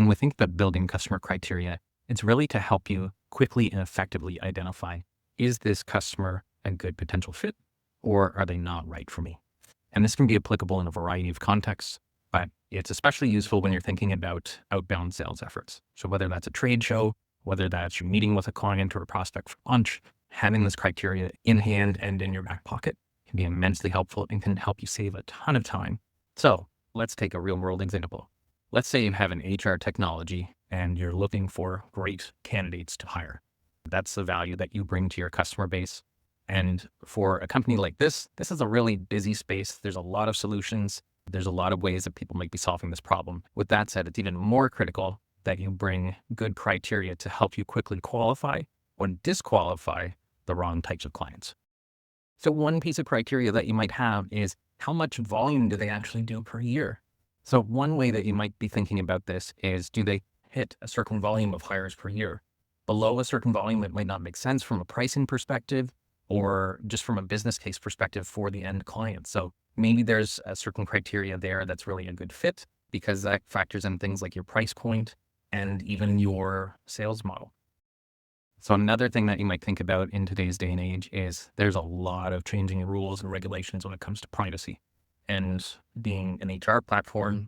when we think about building customer criteria, it's really to help you quickly and effectively identify, is this customer a good potential fit or are they not right for me? And this can be applicable in a variety of contexts, but it's especially useful when you're thinking about outbound sales efforts. So whether that's a trade show, whether that's you're meeting with a client or a prospect for lunch, having this criteria in hand and in your back pocket can be immensely helpful and can help you save a ton of time. So let's take a real world example. Let's say you have an HR technology and you're looking for great candidates to hire. That's the value that you bring to your customer base. And for a company like this is a really busy space. There's a lot of solutions. There's a lot of ways that people might be solving this problem. With that said, it's even more critical that you bring good criteria to help you quickly qualify or disqualify the wrong types of clients. So one piece of criteria that you might have is how much volume do they actually do per year? So one way that you might be thinking about this is, do they hit a certain volume of hires per year? Below a certain volume, it might not make sense from a pricing perspective or just from a business case perspective for the end client. So maybe there's a certain criteria there that's really a good fit because that factors in things like your price point and even your sales model. So another thing that you might think about in today's day and age is there's a lot of changing rules and regulations when it comes to privacy. And being an HR platform,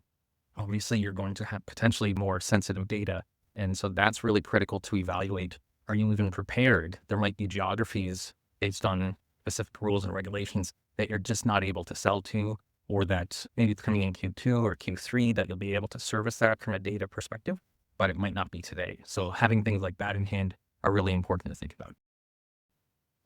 obviously you're going to have potentially more sensitive data. And so that's really critical to evaluate. Are you even prepared? There might be geographies based on specific rules and regulations that you're just not able to sell to, or that maybe it's coming in Q2 or Q3 that you'll be able to service that from a data perspective, but it might not be today. So having things like that in hand are really important to think about.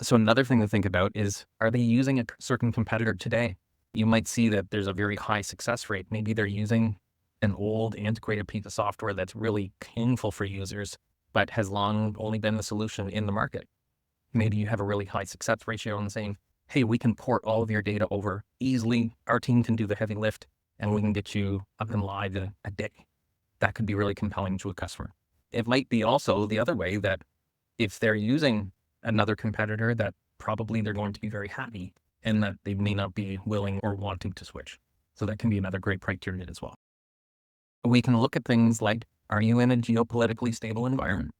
So another thing to think about is, are they using a certain competitor today? You might see that there's a very high success rate. Maybe they're using an old antiquated piece of software that's really painful for users, but has long only been the solution in the market. Maybe you have a really high success ratio and saying, hey, we can port all of your data over easily. Our team can do the heavy lift and we can get you up and live in a day. That could be really compelling to a customer. It might be also the other way that if they're using another competitor, that probably they're going to be very happy and that they may not be willing or wanting to switch. So that can be another great criteria as well. We can look at things like, are you in a geopolitically stable environment?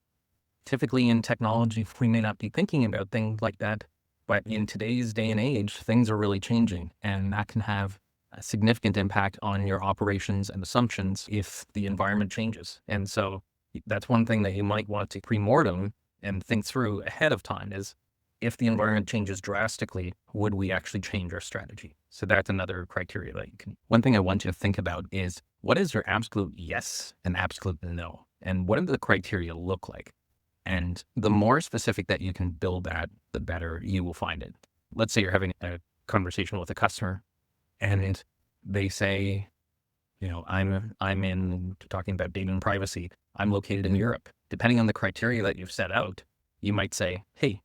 Typically in technology, we may not be thinking about things like that, but in today's day and age, things are really changing, and that can have a significant impact on your operations and assumptions if the environment changes. And so that's one thing that you might want to pre-mortem and think through ahead of time is, if the environment changes drastically, would we actually change our strategy? So that's another criteria that you can. One thing I want you to think about is, what is your absolute yes and absolute no? And what do the criteria look like? And the more specific that you can build that, the better you will find it. Let's say you're having a conversation with a customer and they say, I'm in talking about data and privacy. I'm located in Europe. Depending on the criteria that you've set out, you might say, hey,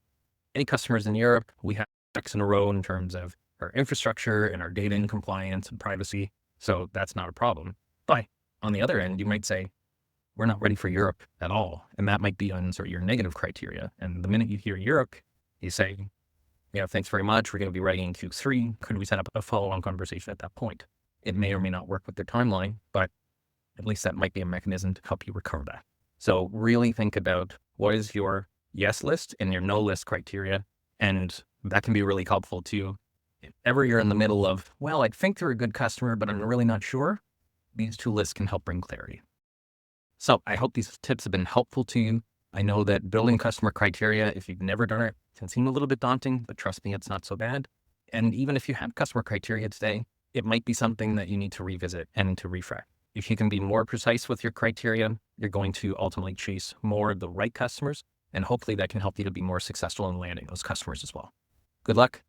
any customers in Europe, we have X in a row in terms of our infrastructure and our data and compliance and privacy. So that's not a problem. But on the other end, you might say, we're not ready for Europe at all. And that might be on sort of your negative criteria. And the minute you hear Europe, you say, thanks very much. We're going to be ready in Q3. Could we set up a follow-on conversation at that point? It may or may not work with their timeline, but at least that might be a mechanism to help you recover that. So really think about what is your yes list and your no list criteria. And that can be really helpful too. If ever you're in the middle of, well, I think they're a good customer, but I'm really not sure, these two lists can help bring clarity. So I hope these tips have been helpful to you. I know that building customer criteria, if you've never done it, can seem a little bit daunting, but trust me, it's not so bad. And even if you have customer criteria today, it might be something that you need to revisit and to refresh. If you can be more precise with your criteria, you're going to ultimately chase more of the right customers, and hopefully that can help you to be more successful in landing those customers as well. Good luck.